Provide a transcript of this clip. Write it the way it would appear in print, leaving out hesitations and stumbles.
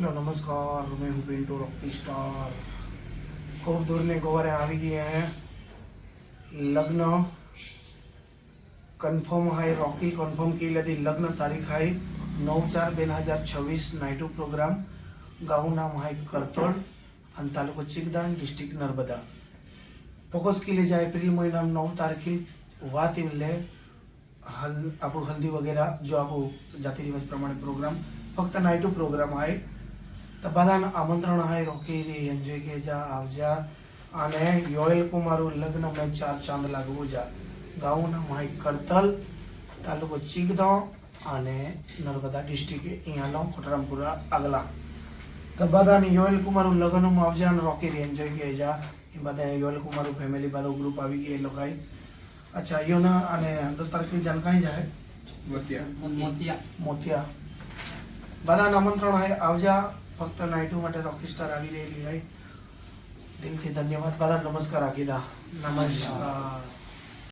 Hello नमस्कार, मैं हूँ पिंटू रॉकी स्टार। खूब दूर ने गोवारे आ गए हैं। लग्न कन्फर्म है, रॉकी कन्फर्म की लगी। लग्न तारीख है 9/4/2026। नाइटू प्रोग्राम। गाँव नाम है करतोड़ आणि तालुका चिकदान, डिस्ट्रिक्ट नर्मदा। फोकस केले जाए एप्रिल महीना 9 तारखेला वात इवले आपू हल्दी वगैरह जो आपू जाति रिवाज प्रमाणे प्रोग्राम फक्त नाइटू प्रोग्राम है। तो बधाने आमंत्रण है। रोकी एन्जॉय के जा आवजा आने योयल कुमारू लग्न में 4 चांद लागू जा। गाँव नाम है करतल, तालुको चिकदो आने नर्मदा डिस्ट्रिक्ट अँ कोटरामपुरा आगला। तो बधाने योयल कुमारू लग्न में आवजा रोकी एन्जॉय के जा। बधा योयल कुमारू फैमिली बधो ग्रुप आई गए लोग। अच्छा यो ना आने 10 तारीख की जानकारी जाए मोतिया। बधाने आमंत्रण है आवजा। फक्त नाइटू माटे रॉकी स्टार આવી રહેલી है। दिल થી धन्यवाद। बधा नमस्कार आकीदा। नमस्कार।